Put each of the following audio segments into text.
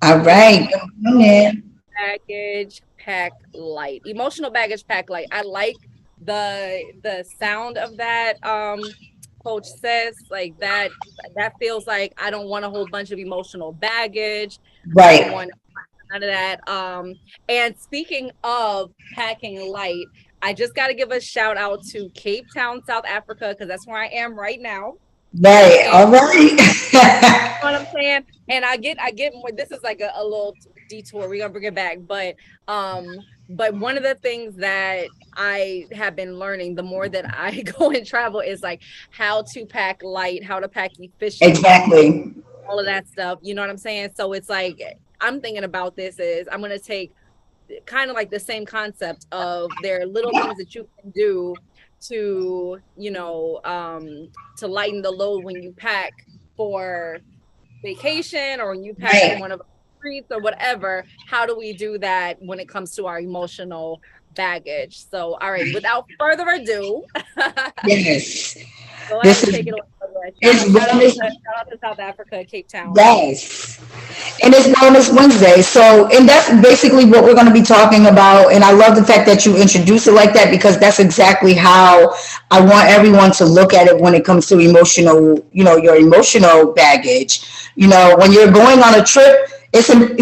All right. Good morning. Baggage pack light. Emotional baggage pack light. I like the sound of that. Coach says like that feels like I don't want a whole bunch of emotional baggage. I don't Right. want none of that. And speaking of packing light, I just got to give a shout out to Cape Town, South Africa, because that's where I am right now. Right. And All right. know what I'm saying? And I get more. This is like a little detour. We're gonna bring it back, but one of the things that I have been learning the more that I go and travel is like how to pack light, how to pack efficiently, Exactly. all of that stuff. You know what I'm saying? So it's like I'm thinking about this is I'm gonna take kind of like the same concept of there are little things that you can do to to lighten the load when you pack for vacation or when you pack for Right. one of our retreats or whatever. How do we do that when it comes to our emotional baggage? So, all right, without further ado, Yes. go ahead This and is take it away. Shout it's out, shout out to wellness. shout out to South Africa, Cape Town. Yes. And it's Wellness Wednesday. So, and that's basically what we're going to be talking about. And I love the fact that you introduce it like that because that's exactly how I want everyone to look at it when it comes to emotional, your emotional baggage. When you're going on a trip, I'm going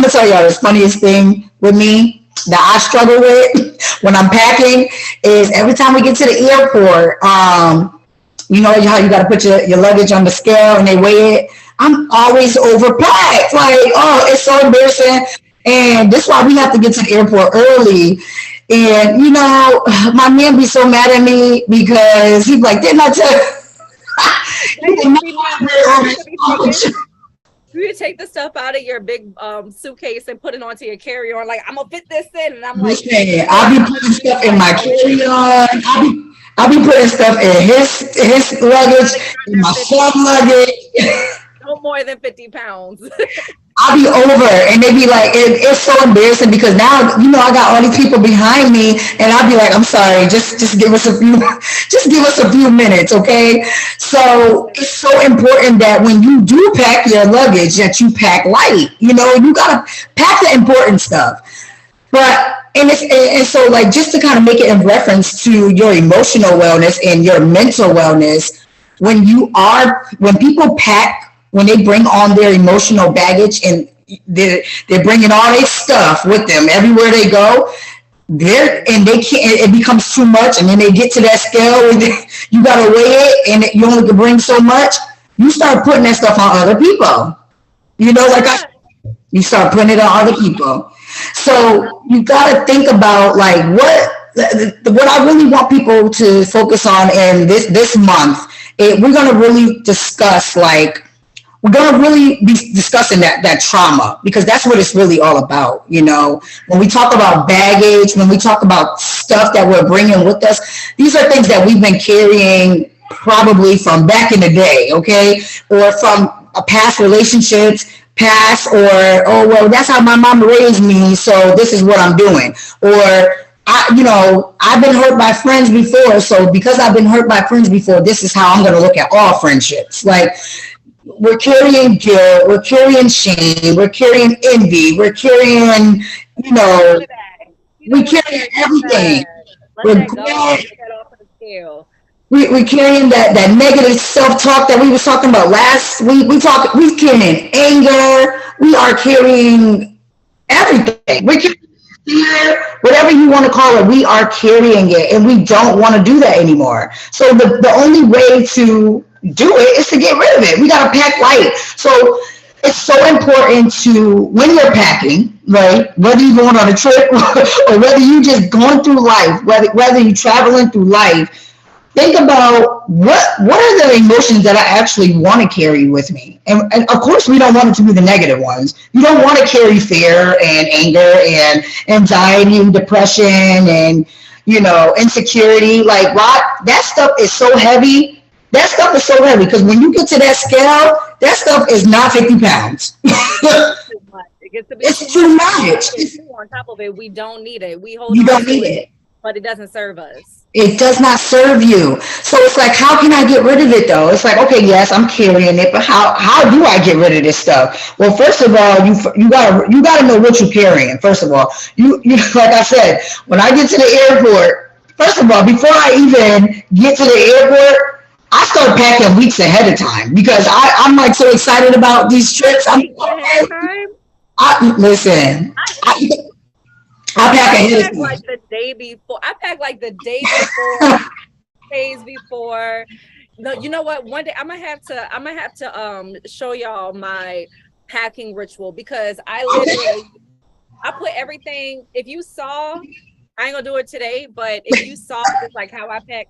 to tell y'all the funniest thing with me that I struggle with when I'm packing is every time we get to the airport, you know how you got to put your luggage on the scale and they weigh it. I'm always overpacked. Like, oh, it's so embarrassing. And this is why we have to get to the airport early. And my man be so mad at me because he's like, didn't I tell They you? used to be mad at us. We should be taking You you take the stuff out of your big suitcase and put it onto your carry-on. Like, I'm gonna fit this in. And I'm like, listen, yeah, I'll be I'm putting listening. stuff He's in like, my no, it's carry-on. I'll be putting stuff in his luggage, not in my extra son 50, luggage. no more than 50 pounds. I'll be over and they be like, it's so embarrassing because now, I got all these people behind me and I'll be like, I'm sorry, just give us a few, just give us a few minutes, okay? So it's so important that when you do pack your luggage that you pack light, you gotta pack the important stuff. But, and so like, just to kind of make it in reference to your emotional wellness and your mental wellness, when people pack, when they bring on their emotional baggage and they're bringing all their stuff with them everywhere they go, and they can't, it becomes too much, and then they get to that scale and you gotta weigh it and you only can bring so much. You start putting that stuff on other people, like Yeah. you start putting it on other people. So you got to think about like what I really want people to focus on in this month. We're going to really discuss like we're going to really be discussing that trauma because that's what it's really all about. When we talk about baggage, when we talk about stuff that we're bringing with us, these are things that we've been carrying probably from back in the day, okay, or from past relationships, past, or oh well, that's how my mom raised me, so this is what I'm doing, or I've been hurt by friends before, so because I've been hurt by friends before, this is how I'm going to look at all friendships. Like we're carrying guilt, we're carrying shame, we're carrying envy, we're carrying, you None know, of that. You we don't want to carry carry none of everything. that. Let We're that go. glad Take that off of the scale. we're carrying that negative self-talk that we was talking about last week. We're carrying anger. We are carrying everything. We're carrying fear, whatever you want to call it. We are carrying it, and we don't want to do that anymore. So the only way to do it is to get rid of it. We got to pack light. So it's so important to when you're packing, right? Whether you're going on a trip or whether you just going through life, whether you're traveling through life, think about what are the emotions that I actually want to carry with me. And of course we don't want it to be the negative ones. You don't want to carry fear and anger and anxiety and depression and insecurity. Like that stuff is so heavy. That stuff is so heavy because when you get to that scale, that stuff is not 50 pounds. It's too much. It gets to be too It's much. too And then we much. get too on top of it. We don't need it. We hold You on don't to need it it. but it doesn't serve us. It does not serve you. So it's like, how can I get rid of it though? It's like, okay, yes, I'm carrying it, but how do I get rid of this stuff? Well, first of all, you gotta know what you're carrying. First of all, you like I said, when I get to the airport, first of all, before I even get to the airport, I start packing weeks ahead of time because I'm like so excited about these trips. I'm Weeks ahead of time. listen. I, I pack I ahead of pack time. like the day before. I pack like the day before, days before. No, you know what? One day I'm gonna have to show y'all my packing ritual because I put everything. If you saw, I ain't gonna do it today, but if you saw just like how I pack,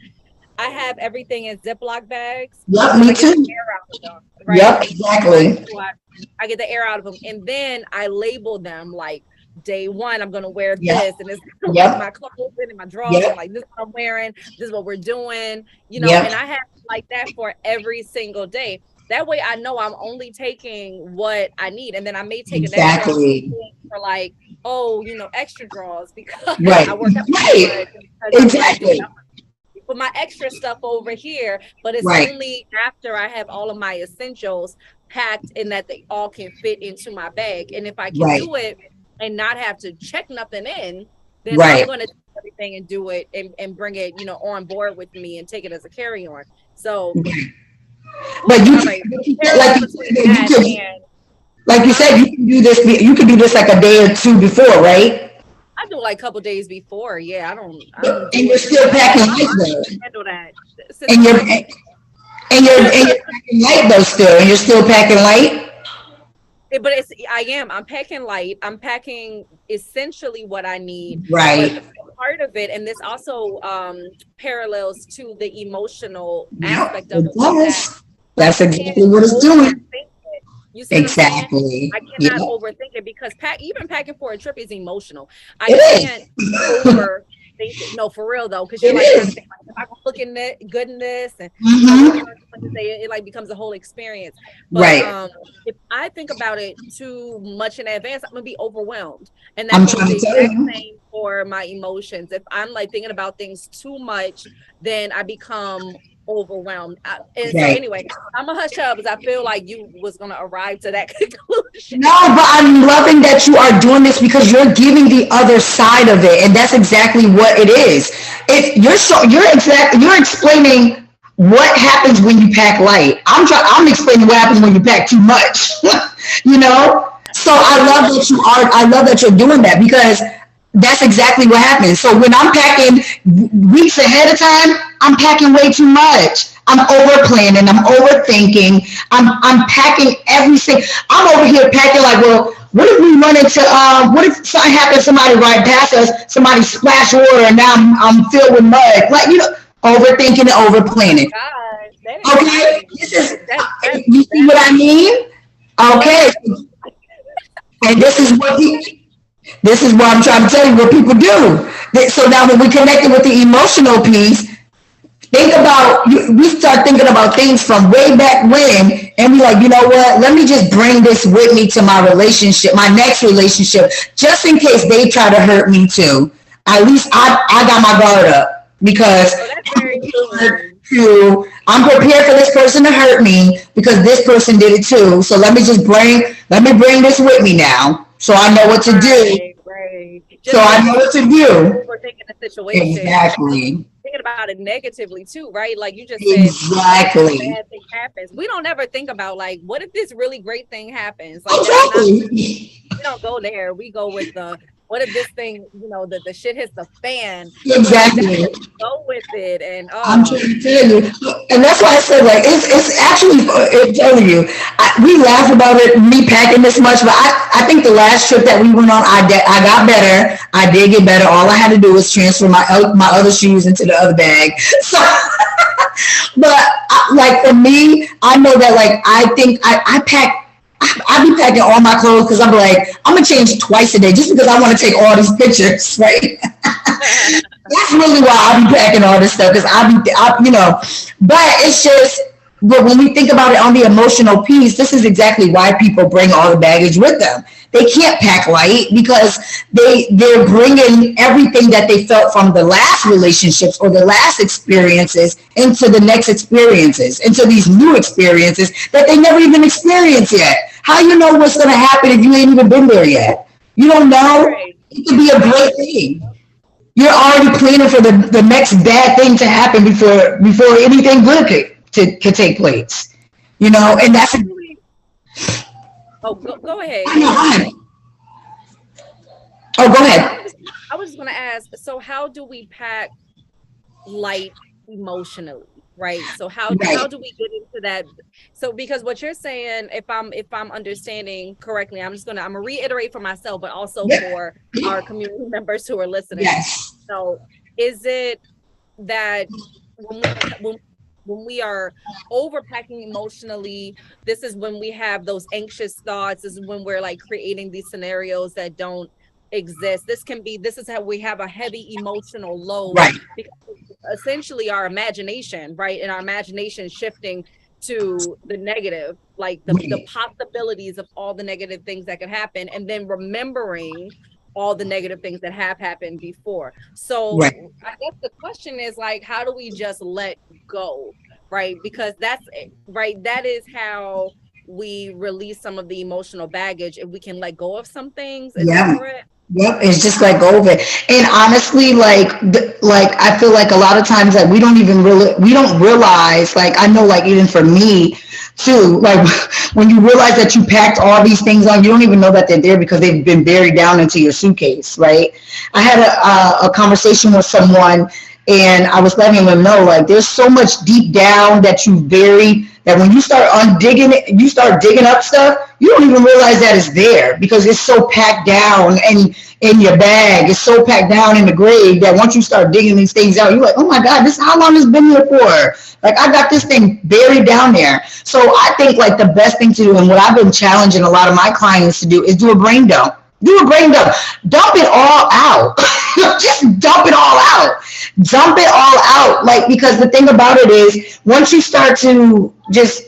I have everything in Ziploc bags Yep, because me I get the too. air out of them, right? Yep, exactly. So I get the air out of them, and then I label them like day one. I'm gonna wear Yep, this, and it's like yep, my clothes and my drawers. I'm yep, like, this is what I'm wearing. This is what we're doing, yep, And I have like that for every single day. That way, I know I'm only taking what I need, and then I may take an extra exactly. for like, oh, extra draws because Right, I work out too right, much because I want to do it. exactly. Put my extra stuff over here, but it's Right, only after I have all of my essentials packed and that they all can fit into my bag. And if I can right, do it and not have to check nothing in, then I'm right. going to do everything and do it and bring it, on board with me and take it as a carry on. So, But you all can, right, like parallel you between said, that and, like you huh? said, you can do this. You can do this like a day or two before, right? I do like a couple days before. Yeah, I don't And do you're it. still I let packing my light body though, handle that. Sis, and I'm you're like, and you're packing light though still, and you're still packing light. But I'm packing light. I'm packing essentially what I need. But Right. part of it, and this also parallels to the emotional Yep. aspect of It it, is that does. I That's can't exactly what it's doing. overthink it. You see what I'm saying? Exactly. I Yep. cannot overthink it because even packing for a trip is emotional. I It can't is. overthink it. No, for real though, because you're It like trying to is. think like, if I can look in that good in this, and what am Mm-hmm. I going to say? It like becomes a whole experience. But Right. if I think about it too much in advance, I'm gonna be overwhelmed. And that I'm goes trying the to tell exact you. same for my emotions. If I'm like thinking about things too much, then I become overwhelmed. And so Right. anyway, I'm gonna hush up because I feel like you was gonna arrive to that conclusion. No, but I'm loving that you are doing this because you're giving the other side of it, and that's exactly what it is. You're explaining what happens when you pack light. I'm explaining what happens when you pack too much. you know. So I love that you're doing that because that's exactly what happens. So when I'm packing weeks ahead of time, I'm packing way too much. I'm over planning. I'm overthinking. I'm packing everything. I'm over here packing like, well, what if we run into what if something happens? Somebody right past us, somebody splash water, and now I'm filled with mud. Like overthinking and over Oh my planning. God, that Okay, anxiety. this is That's you see what I mean? go Okay, ahead. and this is what I'm trying to tell you what people do. So now when we connected with the emotional piece, we start thinking about things from way back when, and we like, you know what? Let me just bring this with me to my relationship, my next relationship, just in case they try to hurt me too. At least I got my guard up because Oh, that's very true. I'm prepared for this person to hurt me because this person did it too. So let me bring this with me now, so I know what to do. Right, right. So Just I in know case what to you're do. overthinking the situation, Exactly. thinking about it negatively too, right? Like you just said, what if this Exactly. bad thing happens? We don't ever think about like, what if this really great thing happens? Like that's not, Exactly. we don't go there. We go with the, what if this thing, the shit hits the fan? So like that's Exactly. where we go with it. And I'm trying to tell you, and that's why I said like it's actually I'm telling you, we laugh about it, me packing this much, but I think the last trip that we went on, I got better. I did get better. All I had to do was transfer my other shoes into the other bag. So, but like for me, I know that like I think I pack. I be packing all my clothes because I'm like, I'm gonna change twice a day just because I want to take all these pictures, right? That's really why I be packing all this stuff because but it's just but when we think about it on the emotional piece, this is exactly why people bring all the baggage with them. They can't pack light because they're bringing everything that they felt from the last relationships or the last experiences into the next experiences, into these new experiences that they never even experienced yet. How you know what's going to happen if you ain't even been there yet? You don't know. Right. It could be a great thing. You're already planning for the next bad thing to happen before anything good could take place. You know, and So that's how do we? Oh, go ahead. I Go know ahead. I oh go No, ahead. I was just gonna ask. So how do we pack light emotionally, right? So how Right. do we get into that? So because what you're saying, if I'm understanding correctly, I'm gonna reiterate for myself, but also Yep. for our community members who are listening. Yes. So is it that when we when we are overpacking emotionally, this is when we have those anxious thoughts, this is when we're like creating these scenarios that don't exist. This is how we have a heavy emotional load Right. because essentially our imagination, right? And our imagination shifting to the negative, like the Right. possibilities of all the negative things that could happen, and then remembering all the negative things that have happened before. Right. So I guess the question is like, how do we just let go? Right? Because right, that is how we release some of the emotional baggage if we can let go of some things. Is that Yeah. correct? Yep, it's just like over. And honestly, like I feel like a lot of times that we don't realize. Like I know, like even for me too, like when you realize that you packed all these things on, you don't even know that they're there because they've been buried down into your suitcase, right? I had a conversation with someone, and I was letting them know like there's so much deep down that you buried that when you start undigging it, you start digging up stuff, you don't even realize that it's there because it's so packed down and in your bag, it's so packed down in the grave that once you start digging these things out, you're like, oh my God, this how long has been here for? Like I got this thing buried down there. So I think like the best thing to do, and what I've been challenging a lot of my clients to do, is do a brain dump. Do a brain dump. Dump it all out. Just dump it all out. Dump it all out. Like because the thing about it is once you start to just,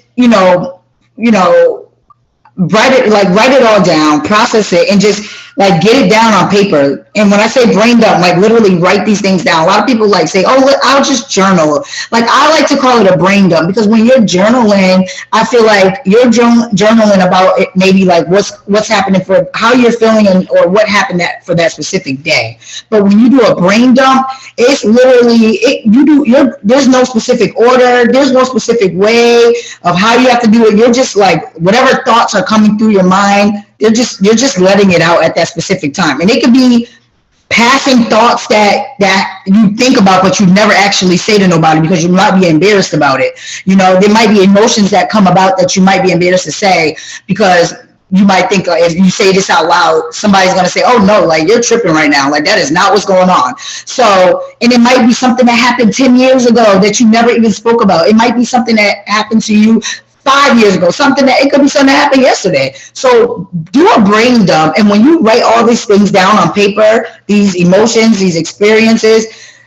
write it all down, process it, and just like get it down on paper. And when I say brain dump, like literally write these things down. A lot of people like say, oh, I'll just journal. Like I like to call it a brain dump because when you're journaling, I feel like you're journaling about it, maybe like what's happening for how you're feeling or what happened for that specific day. But when you do a brain dump, it's literally there's no specific order, there's no specific way of how you have to do it. You're just like whatever thoughts are coming through your mind, you're just letting it out at that specific time. And it could be passing thoughts that you think about but you never actually say to nobody because you might be embarrassed about it. There might be emotions that come about that you might be embarrassed to say because you might think like, if you say this out loud, somebody's going to say, oh no, like you're tripping right now, like that is not what's going on. So, and it might be something that happened 10 years ago that you never even spoke about. It might be something that happened to you 5 years ago, it could be something that happened yesterday. So do a brain dump. And when you write all these things down on paper, these emotions, these experiences,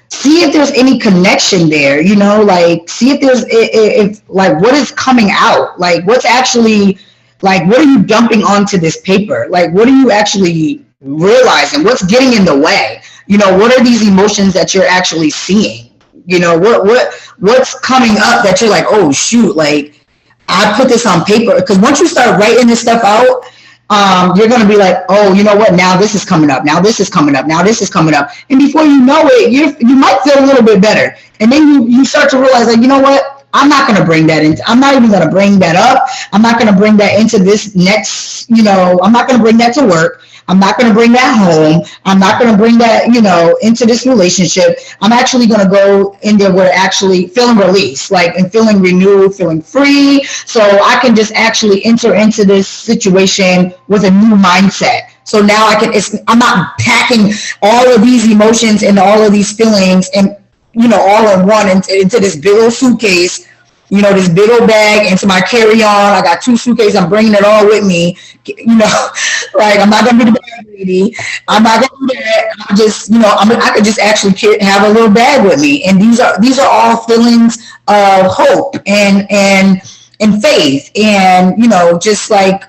see if there's any connection there, like see if there's, if like what is coming out, like what's actually, like what are you dumping onto this paper? Like what are you actually realizing? What's getting in the way? What are these emotions that you're actually seeing? What's coming up that you're like, oh shoot, like I put this on paper. Because once you start writing this stuff out, you're going to be like, oh, you know what? Now this is coming up. Now this is coming up. Now this is coming up. And before you know it, you might feel a little bit better. And then you start to realize, like, you know what? I'm not going to bring that in. I'm not even going to bring that up. I'm not going to bring that into this next, I'm not going to bring that to work. I'm not going to bring that home. I'm not going to bring that, into this relationship. I'm actually going to go in there where actually feeling released, like, and feeling renewed, feeling free. So I can just actually enter into this situation with a new mindset. So now I'm not packing all of these emotions and all of these feelings and, all in one into this big old suitcase this big old bag into my carry on. I got 2 suitcases. I'm bringing it all with me. Like I'm not gonna be the bag lady. I'm not gonna do that. I'm just, I could just actually have a little bag with me. And these are all feelings of hope and faith, and just like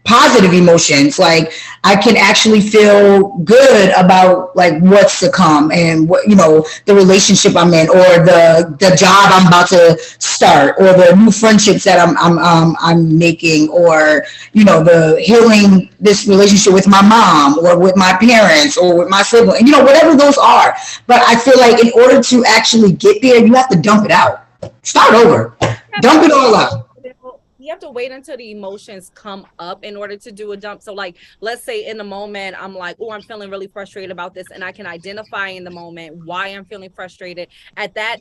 positive emotions. Like I can actually feel good about like what's to come, and what the relationship I'm in, or the job I'm about to start, or the new friendships that I'm making, or the healing this relationship with my mom, or with my parents, or with my sibling, whatever those are. But I feel like in order to actually get there, you have to dump it out, start over, dump it all out. You have to wait until the emotions come up in order to do a dump. So like, let's say in the moment, I'm like, oh, I'm feeling really frustrated about this. And I can identify in the moment why I'm feeling frustrated. At that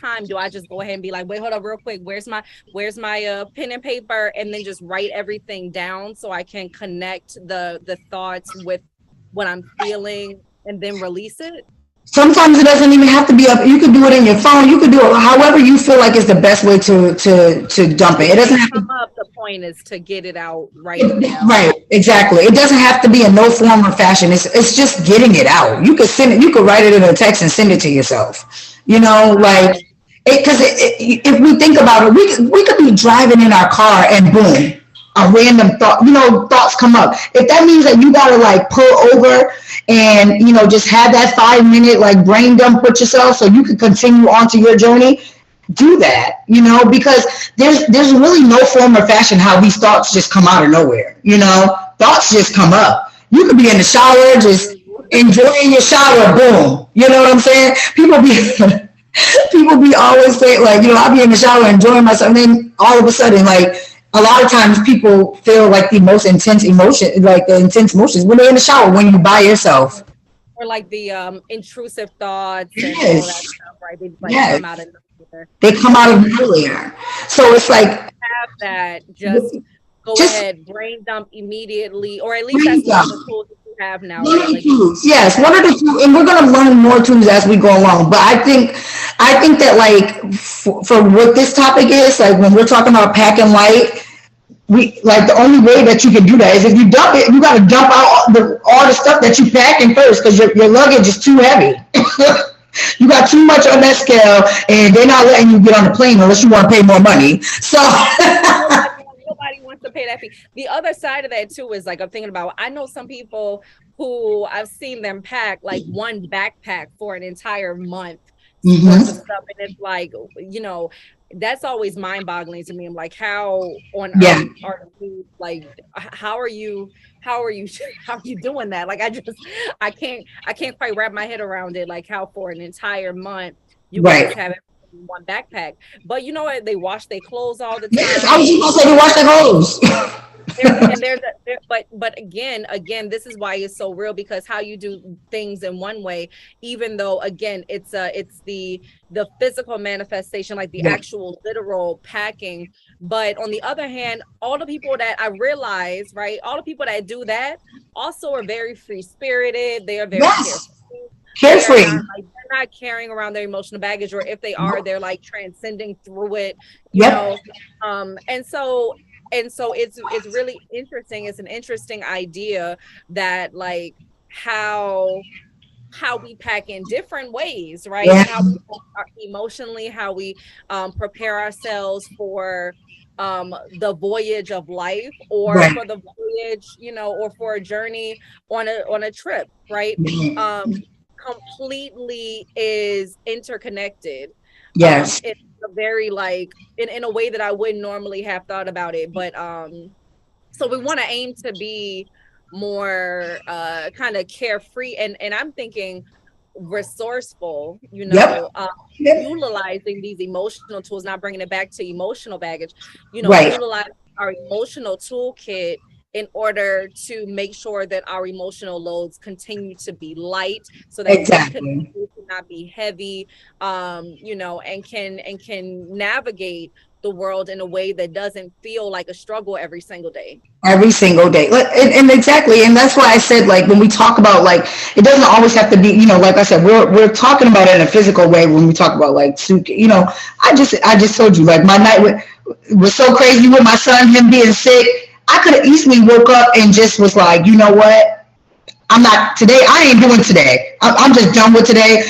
time, do I just go ahead and be like, wait, hold up real quick. Where's my pen and paper? And then just write everything down so I can connect the thoughts with what I'm feeling and then release it. Sometimes it doesn't even have to be up. You could do it in your phone. You could do it however you feel like is the best way to dump it. It doesn't have to. Come up, the point is to get it out, write it down. Right, exactly. It doesn't have to be in no form or fashion. It's just getting it out. You could send it. You could write it in a text and send it to yourself. Like because if we think about it, we could be driving in our car and boom, a random thought. Thoughts come up. If that means that you gotta like pull over and just have that 5 minute like brain dump with yourself so you can continue on to your journey, do that, because there's really no form or fashion how these thoughts just come out of nowhere. Thoughts just come up. You could be in the shower, just enjoying your shower, boom. You know what I'm saying? People be always saying like, I'll be in the shower enjoying myself, and then all of a sudden, like a lot of times people feel like the most intense emotion, like the intense emotions when they're in the shower, when you by yourself. Or like the intrusive thoughts and all that Yes. stuff, right? They like Yes. come out of nowhere. They come out of nowhere. So it's like Have that, just go just ahead, brain dump immediately, or at least brain that's one of dump. the tools that you have now, One right? of the Like tools, yes, that. one of the tools, and we're gonna learn more tools as we go along. But I think that like for what this topic is, like when we're talking about packing light, we like the only way that you can do that is if you dump it. You got to dump out all the stuff that you packing first, because your luggage is too heavy. You got too much on that scale, and they're not letting you get on the plane unless you want to pay more money. So Nobody wants to pay that fee. The other side of that too is like, I'm thinking about, I know some people who I've seen them pack like one backpack for an entire month worth of mhm. stuff, and it's like, that's always mind boggling to me. I'm like, how on Yeah, earth are you, like, how are you how are you how are you doing that? Like, I can't quite wrap my head around it, like how for an entire month you could just right. have it in one backpack. But you know what, they wash their clothes all the Yes, I was time. just gonna say to wash their clothes. But again, this is why it's so real, because how you do things in one way, even though again it's the physical manifestation, like the Yeah, actual literal packing. But on the other hand, all the people that I realize, right, all the people that do that also are very free spirited. They are very carefree. yes, They are carefree. not like, they're not carrying around their emotional baggage, or if they are, Nope. they're like transcending through it, you Yep. know. And so it's really interesting. It's an interesting idea that like how how we pack in different ways, right? Yeah. How we are emotionally, how we prepare ourselves for the voyage of life, or Right. for the voyage, or for a journey on a trip, right? Mhm. um Completely is interconnected. Yes. It's a very like in a way that I wouldn't normally have thought about it. But so we want to aim to be more kind of carefree, and I'm thinking resourceful, Yep. Yep. utilizing these emotional tools, not bringing it back to emotional baggage, Right. utilize our emotional toolkit in order to make sure that our emotional loads continue to be light, so that we Exactly. continue to not be heavy, and can navigate the world in a way that doesn't feel like a struggle every single day. Every single day. And exactly. And that's why I said, like, when we talk about, like, it doesn't always have to be, like I said, we're talking about it in a physical way when we talk about, like, I just told you, like, my night was so crazy with my son, him being sick. I could have easily woke up and just was like, you know what? I'm not today. I ain't doing today. I'm just done with today.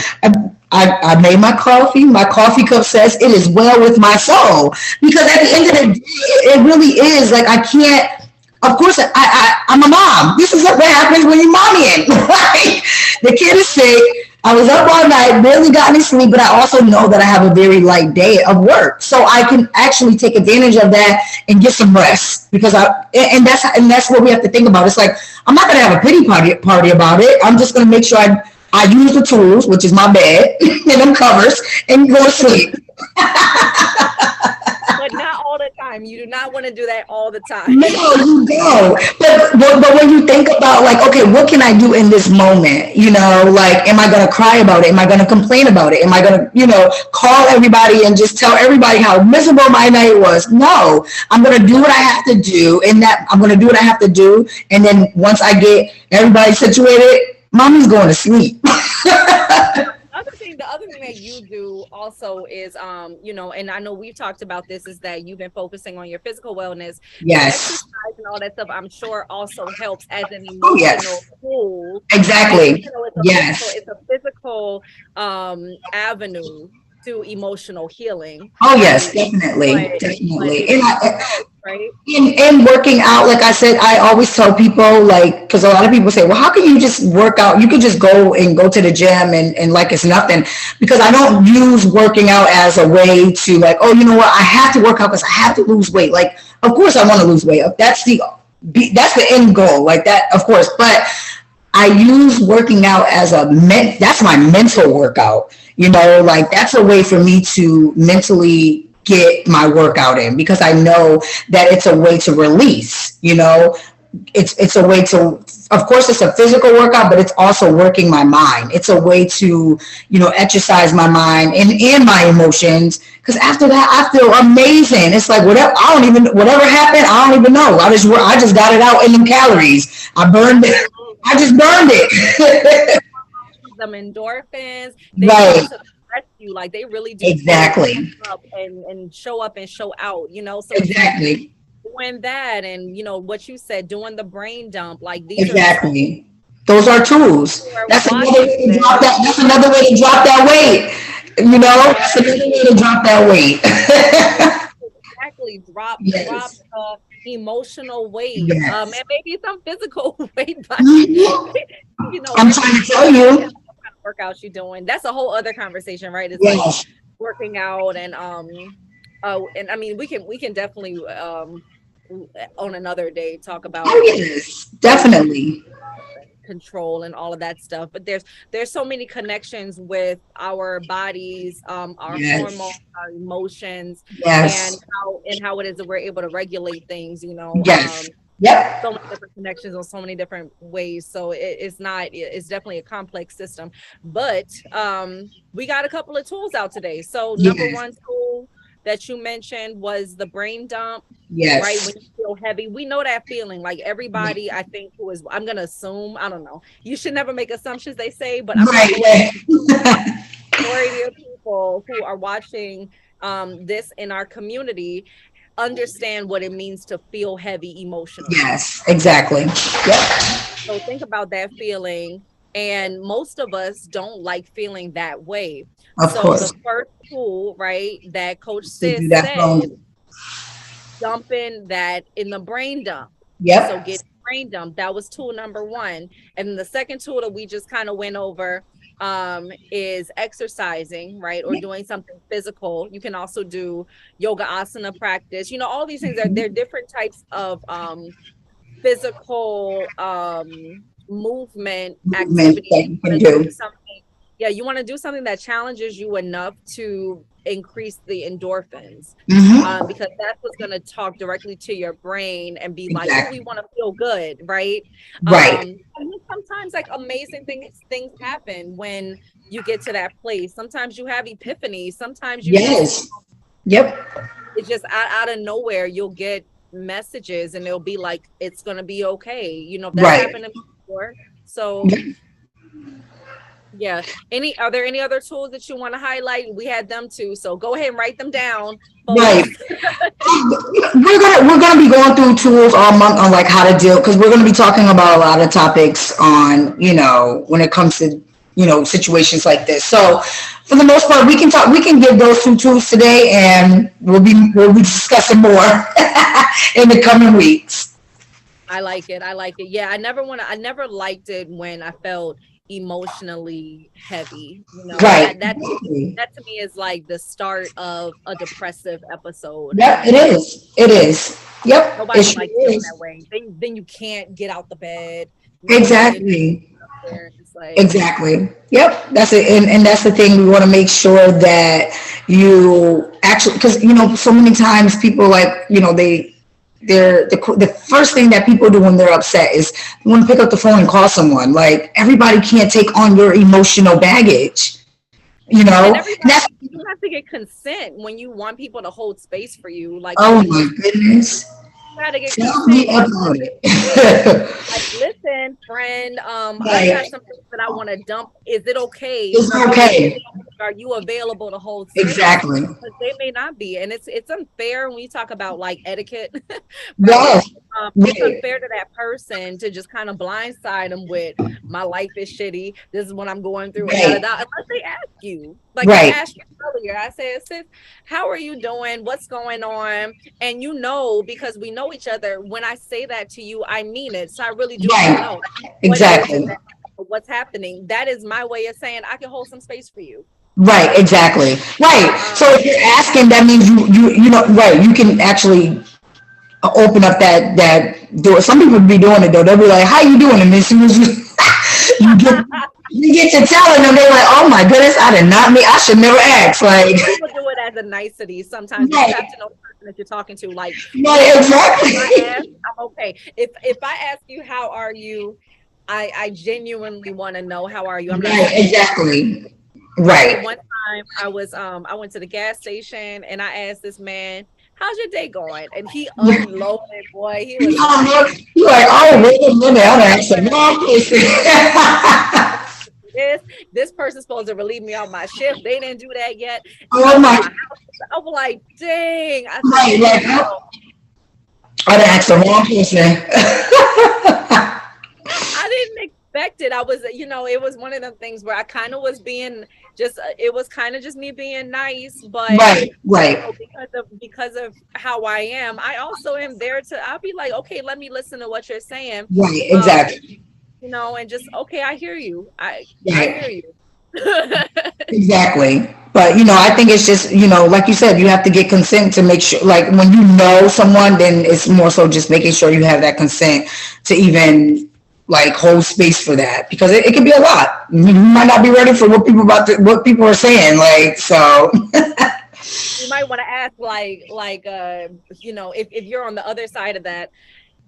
I made my coffee. My coffee cup says it is well with my soul. Because at the end of the day, it really is. Like, I can't. Of course, I'm a mom. This is what happens when you're mommying. Right? The kid is sick. I was up all night, barely got any sleep, but I also know that I have a very light day of work, so I can actually take advantage of that and get some rest. Because that's what we have to think about. It's like, I'm not gonna have a pity party about it. I'm just gonna make sure I use the tools, which is my bed and them covers, and go to sleep. But not all the time. You do not want to do that all the time. No, you don't. But when you think about, like, okay, what can I do in this moment? Like, am I going to cry about it? Am I going to complain about it? Am I going to, call everybody and just tell everybody how miserable my night was? No, I'm going to do what I have to do, and that I'm going to do what I have to do. And then once I get everybody situated, mommy's going to sleep. The other thing that you do also is, and I know we've talked about this, is that you've been focusing on your physical wellness. Yes. Exercise and all that stuff, I'm sure, also helps as an emotional tool. Exactly. It's a physical avenue to emotional healing. Oh yes, definitely. Right. In working out, like I said, I always tell people, like, because a lot of people say, well, how can you just work out? You could just go to the gym and like it's nothing. Because I don't use working out as a way to, like, oh, you know what, I have to work out because I have to lose weight. Like, of course I want to lose weight. That's the end goal, like that, of course. But I use working out as that's my mental workout. Like, that's a way for me to mentally get my workout in, because I know that it's a way to release. It's a way to, of course, it's a physical workout, but it's also working my mind. It's a way to, exercise my mind and my emotions. Because after that, I feel amazing. It's like, whatever happened, I don't even know. I just got it out in them calories. I burned it. I just burned it. Them endorphins. Right. You, like, they really do exactly up and show up and show out, so exactly doing that, and what you said, doing the brain dump, like, these exactly those are tools. That's another way to drop that. That's another way to drop that weight. That's another way to drop that weight. Exactly. Drop the emotional weight, and maybe some physical weight, but I'm trying to tell you. Workouts you're doing, that's a whole other conversation, right? It's like working out, and and I mean, we can definitely on another day talk about definitely control and all of that stuff. But there's so many connections with our bodies, our hormones, our emotions, and how it is that we're able to regulate things, so many different connections on so many different ways. So it's definitely a complex system, but we got a couple of tools out today. So number one tool that you mentioned was the brain dump. Right, when you feel heavy, we know that feeling. Like, everybody, I think, I'm gonna assume, I don't know, you should never make assumptions, they say, but I'm majority of people who are watching this in our community understand what it means to feel heavy emotionally. Yes, exactly. Yep. So think about that feeling, and most of us don't like feeling that way. Of course. The first tool, right, that Coach Sis said, dumping that in the brain dump. Yep. So get brain dump. That was tool number one. And the second tool that we just kind of went over is exercising, right, or doing something physical. You can also do yoga asana practice. All these things they're different types of physical movement activity. That you can do. You want to do something that challenges you enough to increase the endorphins, because that's what's going to talk directly to your brain and be like, oh, we want to feel good, right? And sometimes, like, amazing things happen when you get to that place. Sometimes you have epiphanies. Sometimes you it's just out of nowhere, you'll get messages and they'll be like, it's going to be okay. That's Right. happened to me before. So yeah. Are there any other tools that you want to highlight? We had them too. So go ahead and write them down, Right. folks. We're gonna be going through tools all month on like how to deal, because we're gonna be talking about a lot of topics on, when it comes to, situations like this. So for the most part, we can give those two tools today, and we'll be discussing more in the coming weeks. I like it. Yeah, I never liked it when I felt emotionally heavy. Right. That to me is like the start of a depressive episode. Yep, it is. It is. Yep. Nobody It likes sure feeling is. that way. Then you can't get out the bed. Exactly. It's like, Exactly. Yep. That's it. And that's the thing. We want to make sure that you actually, because, so many times people like, the first thing that people do when they're upset is they want to pick up the phone and call someone. Like, everybody can't take on your emotional baggage, and And everybody, that's, you have to get consent when you want people to hold space for you. Like, oh my goodness. you gotta get Tell me consent. about it. Like, listen, friend, I got Right. something that I want to dump. Is it okay? It's okay. Are you available to hold space? Exactly. Because they may not be, and it's unfair when you talk about like etiquette, right? Yes. It's Right. unfair to that person to just kind of blindside them with, my life is shitty. This is what I'm going through, and Right. unless they ask you, like I Right. asked you earlier. I said, sis, how are you doing? What's going on? And because we know each other, when I say that to you, I mean it. So I really do want to Right. know Exactly. what's happening. That is my way of saying I can hold some space for you. Right, exactly. Right. So if you're asking, that means right, you can actually open up that door. Some people be doing it though. They'll be like, "How you doing?" And as soon as you get you get to telling them, they're like, "Oh my goodness, I did not mean. I should never ask." Like, People do it as a nicety. Sometimes you right, have to know the person that you're talking to. Like, right, if I exactly. ask, I'm okay. If I ask you how are you, I genuinely want to know how are you. I'm not Right, saying exactly. like Right. one time I went to the gas station and I asked this man, how's your day going? And he unloaded, boy. He was like, You're like, oh, wait a minute, I'm I asking the wrong person. this person's supposed to relieve me off my shift. They didn't do that yet. Oh my, I was like, dang. I right, said, like, I done asked the wrong person. I didn't expect it. I was, it was one of them things where I kind of was being it was kind of just me being nice, but Right, right, because of how I am, I also am there I'll be like, okay, let me listen to what you're saying. right, exactly. And just, okay, I hear you. I Right. hear you. Exactly. But, I think it's just, like you said, you have to get consent to make sure, like when you know someone, then it's more so just making sure you have that consent to even like hold space for that, because it can be a lot. You might not be ready for what people are saying. Like, so. You might want to ask if you're on the other side of that,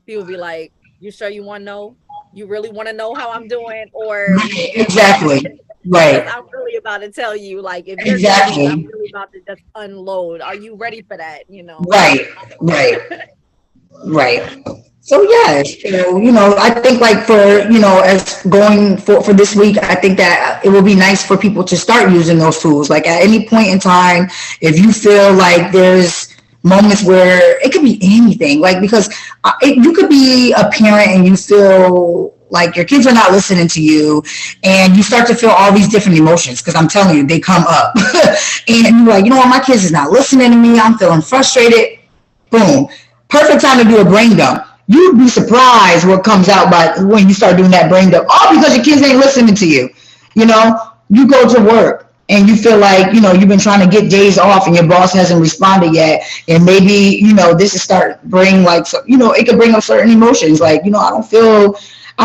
people be like, you sure you want to know? You really want to know how I'm doing? Or Exactly. Right. I'm really about to tell you, like, if you're Exactly. good, I'm really about to just unload. Are you ready for that? Right. Right. Right. So yes, I think like for, as going for this week, I think that it will be nice for people to start using those tools. Like at any point in time, if you feel like there's moments where it could be anything, like, because you could be a parent and you feel like your kids are not listening to you, and you start to feel all these different emotions, because I'm telling you, they come up. And you're like, what, my kids is not listening to me. I'm feeling frustrated. Boom. Perfect time to do a brain dump. You'd be surprised what comes out by when you start doing that brain dump. All because your kids ain't listening to you. You go to work and you feel like, you've been trying to get days off and your boss hasn't responded yet. And maybe, this is start bring like, it could bring up certain emotions. Like, I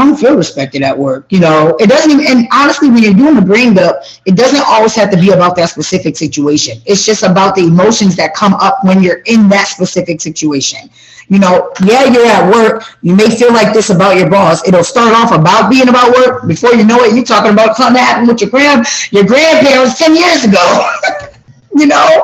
don't feel respected at work. It doesn't even, and honestly, when you're doing the brain dump, it doesn't always have to be about that specific situation. It's just about the emotions that come up when you're in that specific situation. Yeah, you're at work. You may feel like this about your boss. It'll start off about being about work. Before you know it, you're talking about something that happened with your grandparents 10 years ago. you know?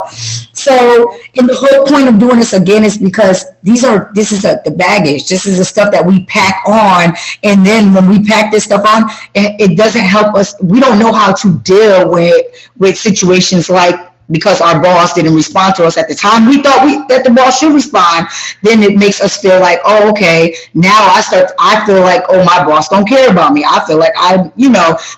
So, and the whole point of doing this again is because this is the baggage. This is the stuff that we pack on. And then when we pack this stuff on, it doesn't help us. We don't know how to deal with situations like, because our boss didn't respond to us at the time we thought that the boss should respond, then it makes us feel like, oh, okay, now I feel like, oh, my boss don't care about me. I feel like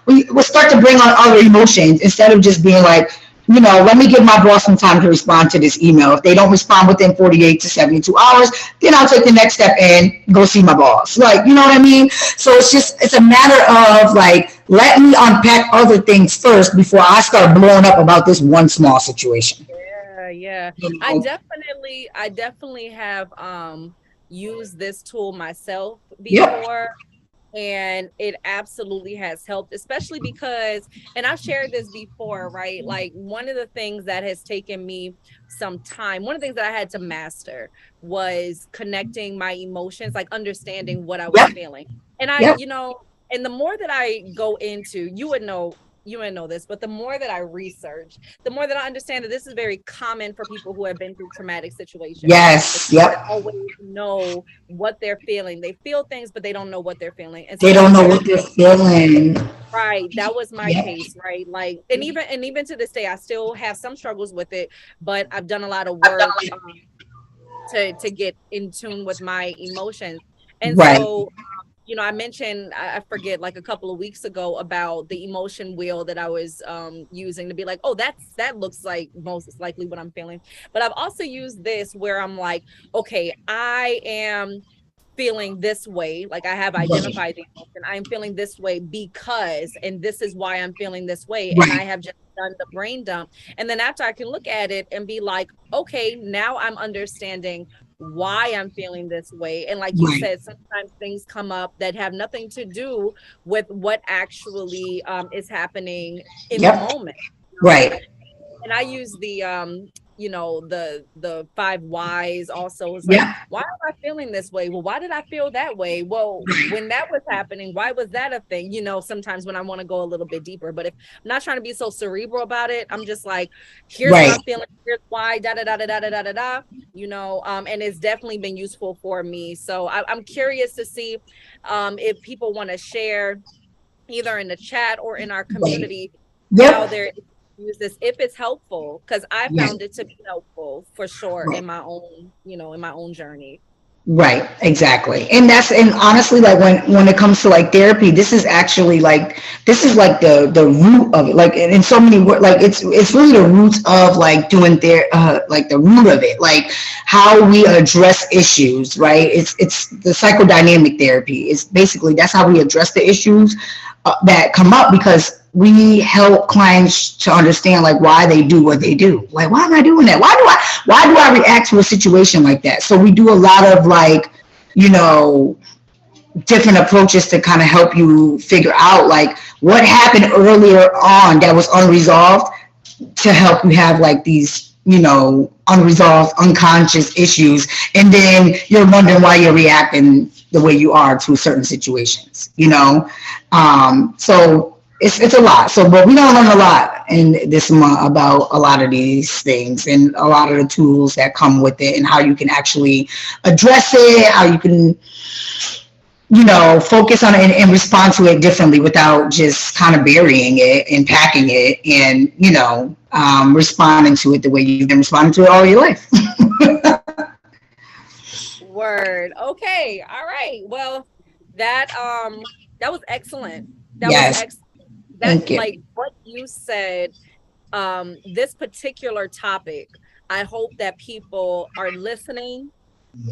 we start to bring on other emotions instead of just being like, let me give my boss some time to respond to this email. If they don't respond within 48 to 72 hours, then I'll take the next step and go see my boss. Like, you know what I mean? So it's a matter of like, let me unpack other things first before I start blowing up about this one small situation. Yeah. You I know? definitely have used this tool myself Yep. before, and it absolutely has helped, especially because, and I've shared this before, right? Like, one of the things that has taken me some time, one of the things that I had to master was connecting my emotions, like understanding what I was Yep. feeling. And I, Yep. and the more that I go into, you would know this, but the more that I research, the more that I understand that this is very common for people who have been through traumatic situations. They Yes. don't Yep. always know what they're feeling. They feel things, but they don't know what they're feeling. And so They that's don't know very what they're feeling. right. That was my Yep. case, right? Like, and even to this day, I still have some struggles with it, but I've done a lot of work to get in tune with my emotions. And Right. so I mentioned, I forget, like a couple of weeks ago, about the emotion wheel that I was using to be like, oh, that looks like most likely what I'm feeling. But I've also used this where I'm like, okay, I am feeling this way. Like, I have Right. identified the emotion. I'm feeling this way because, and this is why I'm feeling this way. And I Right. have just done the brain dump. And then after, I can look at it and be like, okay, now I'm understanding why I'm feeling this way. And like you Right. said, sometimes things come up that have nothing to do with what actually is happening in the Yep. moment. Right. And I use the five whys also. It's like, Yep. why am I feeling this way? Well, why did I feel that way? Well, when that was happening, why was that a thing? Sometimes when I want to go a little bit deeper, but if I'm not trying to be so cerebral about it, I'm just like, here's what Right. I'm feeling, here's why, da da da da da da da da. And it's definitely been useful for me. So I'm curious to see if people want to share either in the chat or in our Right. community how Yep. they're use this, if it's helpful, because I Yes. found it to be helpful for sure Right. in my own journey. Right, exactly. And honestly, like when it comes to like therapy, this is like the root of it. Like in so many words, like it's really the roots of like doing like the root of it, like how we address issues, right? It's the psychodynamic therapy. It's basically that's how we address the issues that come up, because we help clients to understand like why they do what they do. Like, why am I doing that? Why do I react to a situation like that? So we do a lot of like, you know, different approaches to kind of help you figure out like what happened earlier on that was unresolved, to help you have like these, unresolved unconscious issues, and then you're wondering why you're reacting the way you are to certain situations. So it's a lot. So, but we don't learn a lot in this month about a lot of these things and a lot of the tools that come with it, and how you can actually address it, how you can, focus on it and respond to it differently without just kind of burying it and packing it and, responding to it the way you've been responding to it all your life. Word. Okay. All right. Well, that was excellent. That was Yes. excellent. That, Thank you. like what you said, this particular topic, I hope that people are listening,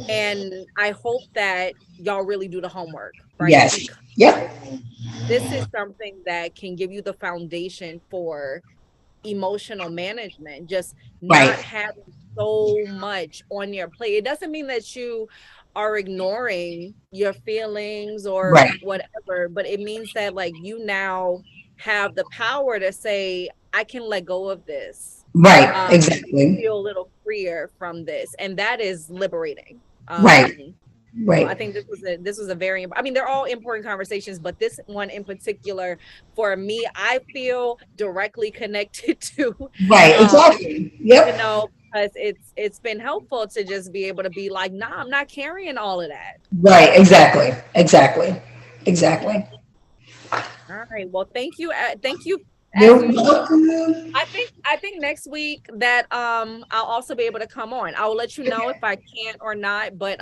and I hope that y'all really do the homework, right? Yes. Because Yep. this is something that can give you the foundation for emotional management, just not Right. having so much on your plate. It doesn't mean that you are ignoring your feelings or Right. whatever, but it means that like you now have the power to say, I can let go of this. Right. Um, Exactly. feel a little freer from this. And that is liberating. Right. Um, Right. I think this was a very, I mean, they're all important conversations, but this one in particular, for me, I feel directly connected to, Right. Exactly. you Yep. know, because it's been helpful to just be able to be like, nah, I'm not carrying all of that. Right. Exactly. Exactly. Exactly. All right. Well, thank you as You're usual. welcome. I think next week that I'll also be able to come on. I will let you know if I can't or not. But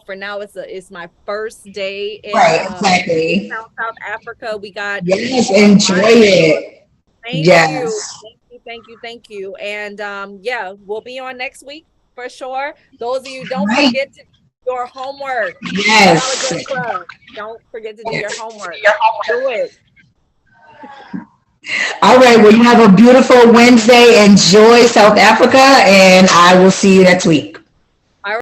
for now it's my first day in Right. Exactly. South Africa. We got Yes. a Enjoy lot of it. thank you. Yes. Thank you. And yeah, we'll be on next week for sure. Those of you don't Right. forget to do your homework. Solid Yes. Gold Club. Don't forget to do your homework. Do it. All right. Well, you have a beautiful Wednesday. Enjoy South Africa, and I will see you next week.